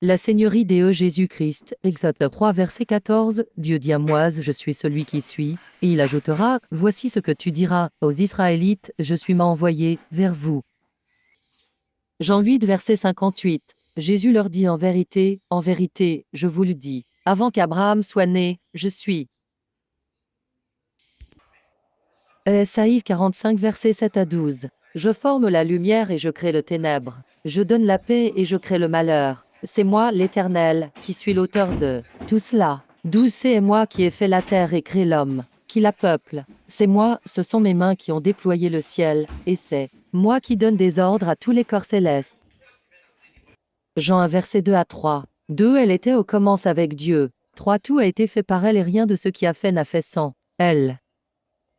La Seigneurie des Jésus-Christ, Exode 3 verset 14, Dieu dit à Moïse, je suis celui qui suis, et il ajoutera, voici ce que tu diras aux Israélites, je suis m'a envoyé vers vous. Jean 8 verset 58, Jésus leur dit en vérité, je vous le dis, avant qu'Abraham soit né, je suis. Ésaïe 45 versets 7 à 12, je forme la lumière et je crée le ténèbre, je donne la paix et je crée le malheur. C'est moi, l'Éternel, qui suis l'auteur de tout cela. 12 C'est moi qui ai fait la terre et créé l'homme, qui la peuple. C'est moi, ce sont mes mains qui ont déployé le ciel, et c'est moi qui donne des ordres à tous les corps célestes. Jean 1 verset 2 à 3. 2 Elle était au commence avec Dieu. 3 Tout a été fait par elle et rien de ce qui a fait n'a fait sans elle.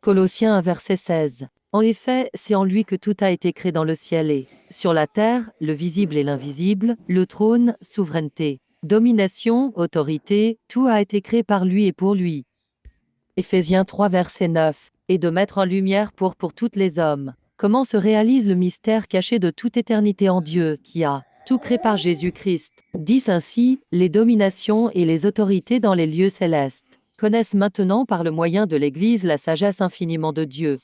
Colossiens 1 verset 16. En effet, c'est en lui que tout a été créé dans le ciel et sur la terre, le visible et l'invisible, le trône, souveraineté, domination, autorité, tout a été créé par lui et pour lui. Éphésiens 3 verset 9. Et de mettre en lumière pour toutes les hommes. Comment se réalise le mystère caché de toute éternité en Dieu, qui a tout créé par Jésus-Christ. 10 Ainsi, les dominations et les autorités dans les lieux célestes connaissent maintenant par le moyen de l'Église la sagesse infiniment de Dieu.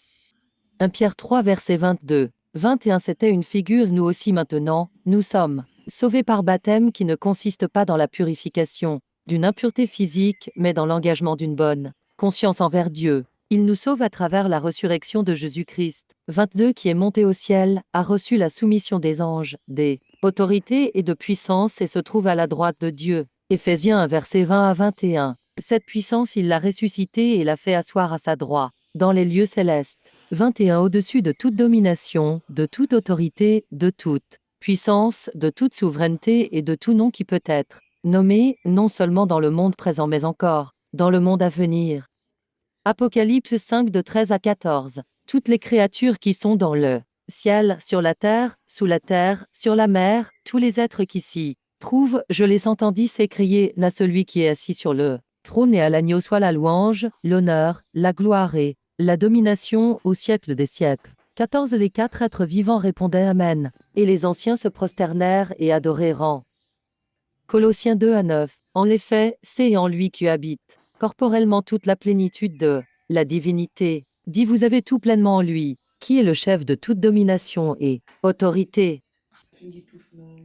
1 Pierre 3 verset 22. 21 C'était une figure, nous aussi maintenant, nous sommes sauvés par baptême qui ne consiste pas dans la purification d'une impureté physique, mais dans l'engagement d'une bonne conscience envers Dieu. Il nous sauve à travers la résurrection de Jésus-Christ. 22 Qui est monté au ciel, a reçu la soumission des anges, des autorités et de puissance et se trouve à la droite de Dieu. Éphésiens 1 verset 20 à 21. Cette puissance il l'a ressuscité et l'a fait asseoir à sa droite, dans les lieux célestes. 21 Au-dessus de toute domination, de toute autorité, de toute puissance, de toute souveraineté et de tout nom qui peut être nommé, non seulement dans le monde présent mais encore dans le monde à venir. Apocalypse 5 de 13 à 14. Toutes les créatures qui sont dans le ciel, sur la terre, sous la terre, sur la mer, tous les êtres qui s'y trouvent, je les entendis s'écrier, à celui qui est assis sur le trône et à l'agneau soit la louange, l'honneur, la gloire et la domination au siècle des siècles. 14 Les 4 êtres vivants répondaient Amen. Et les anciens se prosternèrent et adorèrent. Colossiens 2 à 9. En effet, c'est en lui qui habite corporellement toute la plénitude de la divinité. Dit vous avez tout pleinement en lui, qui est le chef de toute domination et autorité.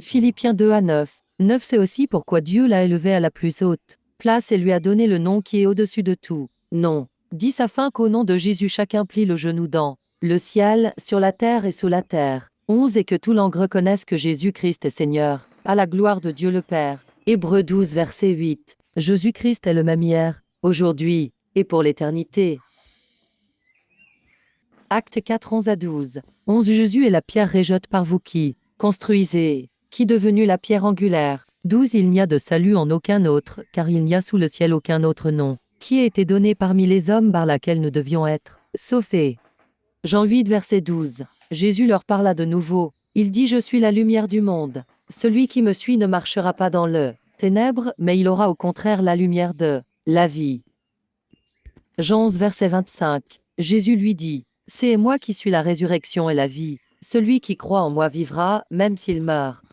Philippiens 2 à 9. 9 C'est aussi pourquoi Dieu l'a élevé à la plus haute place et lui a donné le nom qui est au-dessus de tout nom. 10 Afin qu'au nom de Jésus chacun plie le genou dans le ciel, sur la terre et sous la terre. 11 Et que tout langue reconnaisse que Jésus-Christ est Seigneur, à la gloire de Dieu le Père. Hébreux 12 verset 8. Jésus-Christ est le même hier, aujourd'hui, et pour l'éternité. Acte 4 11 à 12. 11 Jésus est la pierre rejette par vous qui construisez, qui devenu la pierre angulaire. 12 Il n'y a de salut en aucun autre, car il n'y a sous le ciel aucun autre nom, qui a été donné parmi les hommes par laquelle nous devions être sauvés. Jean 8 verset 12. Jésus leur parla de nouveau. Il dit je suis la lumière du monde. Celui qui me suit ne marchera pas dans le ténèbres, mais il aura au contraire la lumière de la vie. Jean 11 verset 25. Jésus lui dit, c'est moi qui suis la résurrection et la vie. Celui qui croit en moi vivra, même s'il meurt.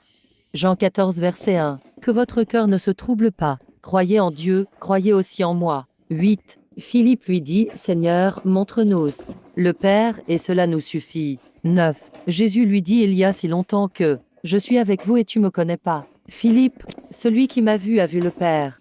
Jean 14 verset 1. Que votre cœur ne se trouble pas. Croyez en Dieu, croyez aussi en moi. 8. Philippe lui dit, Seigneur, montre-nous le Père, et cela nous suffit. 9. Jésus lui dit, il y a si longtemps que je suis avec vous et tu me connais pas. Philippe, celui qui m'a vu a vu le Père.